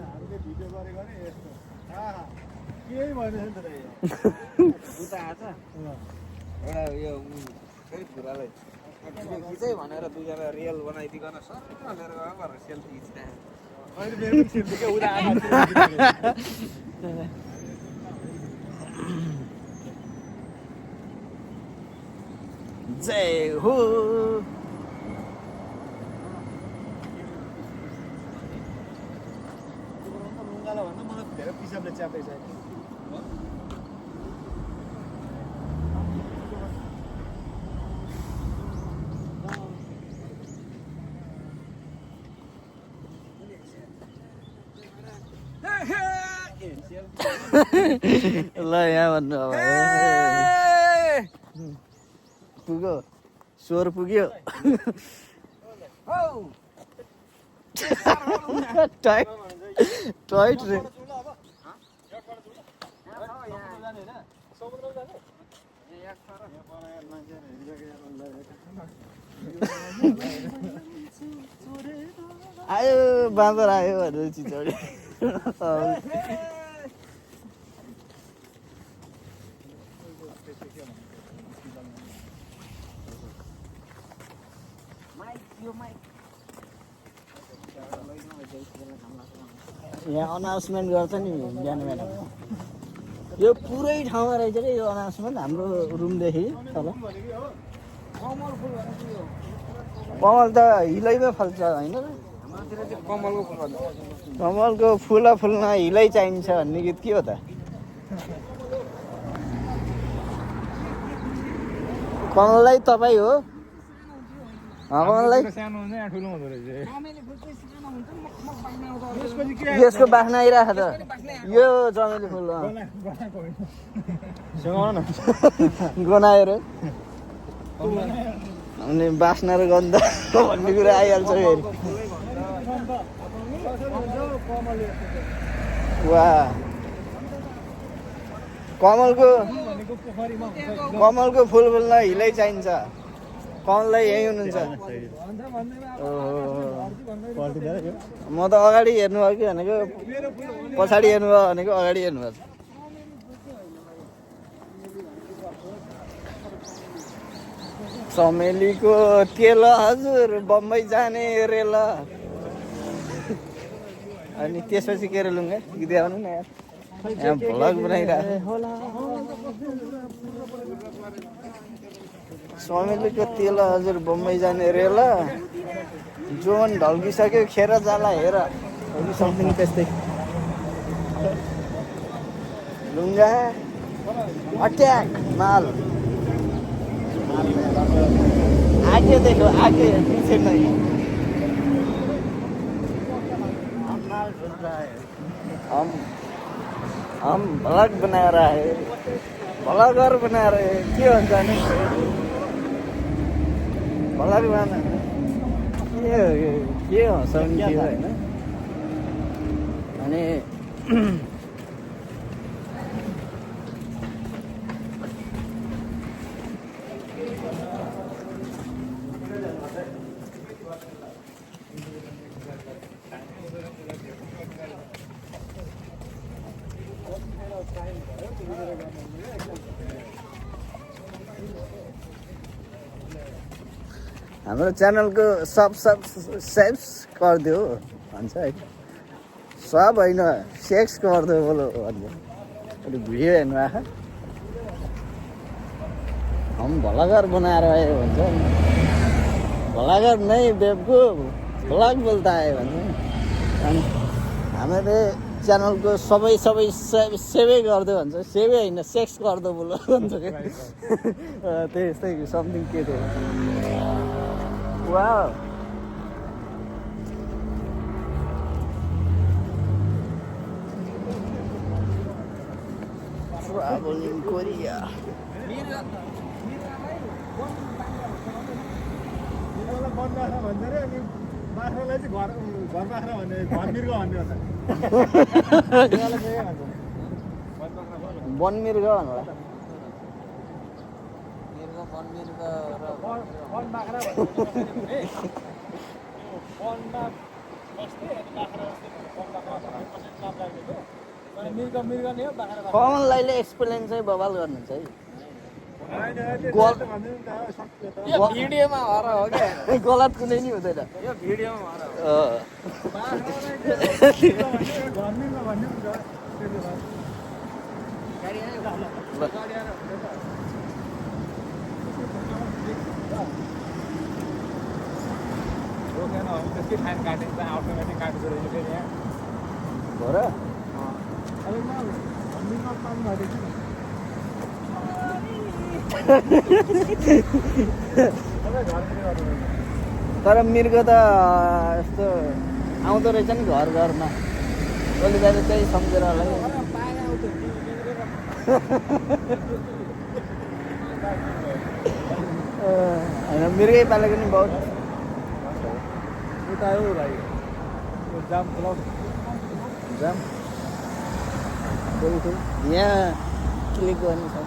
हामीले भिडियो गरेको नि यस्तो केही भनेन त उता आछ एउटा यो फेरि फुरालाई भिडियो खिचै भनेर दुईजना रियल बनाइदिकन सर लिएर गयो भनेर सेल्फी खिच्दा अहिले मेरो पनि सेल्फी के उता आएको जय हो भन्दा मलाई धेरै पिसाबले च्यापेछ ल यहाँ भन्नु अब पुग्यो स्वर पुग्यो टाइट टाइट रे आयो बाँदर आयो भनेर चिचोडी यहाँ अनाउन्समेन्ट गर्छ नि बिहान बिहान यो पुरै ठाउँमा रहेछ कि यो अनाउन्समेन्ट हाम्रो रुमदेखि तल कमल त हिलैमा फल्छ होइन कमलको फुल फुल्न हिलै चाहिन्छ भन्ने गीत के हो त कमललाई तपाईँ हो कमललाई यसको बास्ना आइरहेको त यो चमेली फुल गनाएर अनि बास्ना र गन्ध भन्ने कुरा आइहाल्छ फेरि वा कमलको फुल फुल्न हिलै चाहिन्छ कमललाई यही हुनुहुन्छ म त अगाडि हेर्नुभयो कि भनेको पछाडि हेर्नुभयो भनेको अगाडि हेर्नुभयो चमेलीको तेल हजुर बम्बई जाने रेल अनि त्यसपछि के रेलुङ्गा गीत गाउनु न यार यहाँ भ्लग बनाइरहेको चमेलीको तेल हजुर बम्बई जाने रेल जोन ढल्किसक्यो खेर जाला हेर समथिङ त्यस्तै लुङ्गा अट्याक माल आगे देखो आगे पीछे नहीं माल ढूंढ रहा है हम ब्लॉग बना रहा है ब्लॉगर बना रहे हैं के भन्छ नि ब्लॉग बना के हँसाउने के होइन अनि हाम्रो च्यानलको सब्सक्राइब गरिदियो भन्छ है सब होइन सेक्स गरिदियो बोलो भन्छ अलिक भिडियो हेर्नु आएको हम भलागर बनाएर आयो भन्छ भलागर नै बेबको भ्लग बोल्दा आयो भन्छ अनि हामीले च्यानलको सबै सेभै गरिदियो भन्छ सेभै होइन सेक्स गरिदियो बोलो भन्छ त्यस्तै समथिङ के थियो Wow. Travel in Korea. वन बाख्रा भन्छ अरे अनि बाख्रालाई चाहिँ घर बाख्रा भन्ने घर मृग भन्ने हो त त्यसलाई चाहिँ के भन्छ वन बाख्रा भन्छ वन मृग भन्ला मृग वन मृग र वन बाख्रा भन्ने वनमा बस्थे अनि बाख्रा बस्थे वन बाख्रा भनेपछि नाम राखेको अनि मृग मृग नै हो बाख्रा बाख्रा कमललाई एक्सप्लेन चाहिँ बवाल गर्नुहुन्छ है होइन त्यो गोल- त भन्नु नि त सक्यो त यो भिडियोमा हर हो क्या गलत कुनै नि हुँदैन यो भिडियोमा हर हो बाख्रालाई चाहिँ घर मृग भन्ने नि त त्यसले गर्दा गाडी आयो ल गाडी आएर हुन्छ त रोकेन भने त्यसकै टाइम काटिन्छ अटोमेटिक काट्दो रहेछ फेरि यहाँ हो र अलिक मृग पाउनु भएको थियो तर मृग त यस्तो आउँदो रहेछ नि घर घरमा ओली दाइले त्यही सम्झेर होला कि पाए आउँथ्यो होइन मृगै पालेको नि बहुत उता हो भाइ यो जाम क्लब जाम यहाँ क्लिक गर्नु छ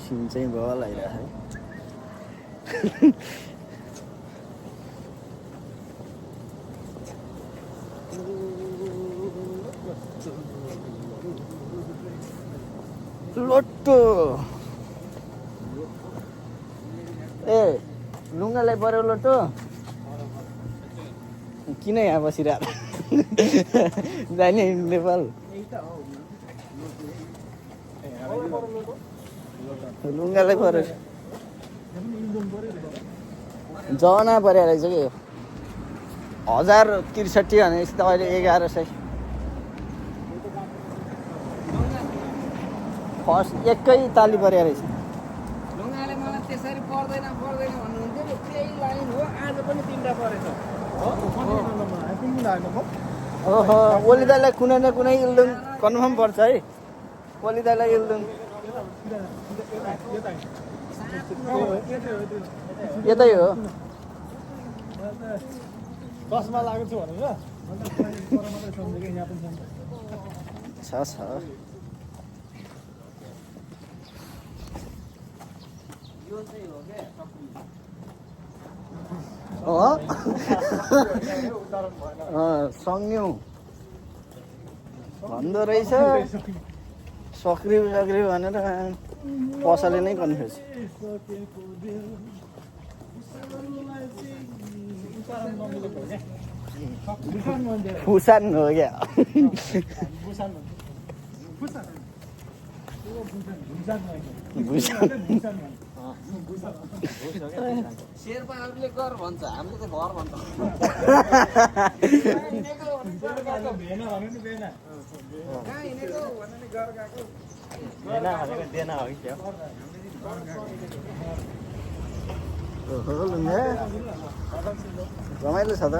सिन चाहिँ बवाल आइरहेको है लोटो ए लुङ्गालाई पऱ्यो लोटो किन यहाँ बसिरहेको जाने नेपाल लुङ्गालाई पऱ्यो जमाना परेको रहेछ कि यो 1063 भने यस्तो अहिले 1100 फर्स्ट एकै ताली परेको रहेछ ढुङ्गाले मलाई त्यसरी पर्दैन भन्नुहुन्थ्यो नि त्यही लाइन हो आज पनि 3टा परेछ ओहो ओली दाइलाई कुनै न कुनै इल्दुङ कन्फर्म पर्छ है ओली दाइलाई इल्दुङ यतै हो बसमा लागेको छु भनेर सम्झेको यहाँ पनि छ यो चाहिँ हो क्या सङ्ग्यौ भन्दो रहेछ सक्रिउ भनेर पसले नै कन्फ्युज फुसान हो क्या भुसान शेर्पाहरूले घर भन्छ हामीले त घर भन्छ कहाँ हिँडेको भन्यो नि घर गएको ओहो लुङ्गा रमाइलो छ त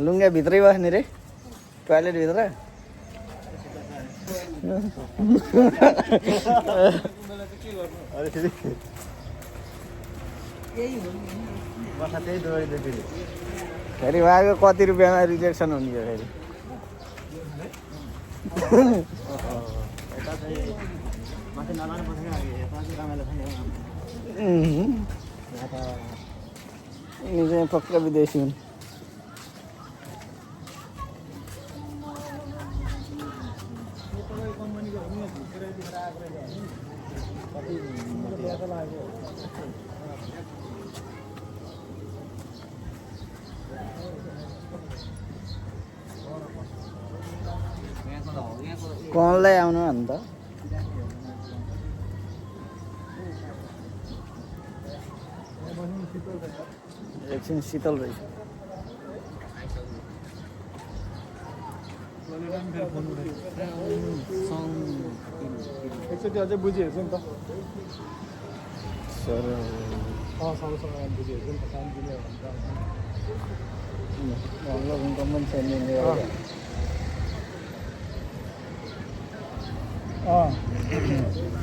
लुङ्गा भित्रै बस्ने रे टोयलेट भित्र फेरि उहाँको कति रुपियाँमा रिजेक्सन हुने हो फेरि यिनी चाहिँ पक्का विदेशी हुन् कनलाई आउनु अन्त एकछिन शीतल रहेछ एकचोटि अझै बुझिहेर्छु नि त सर सँगसँग बुझिहेर्छु नि त Kalau teman seni ini aja. अँ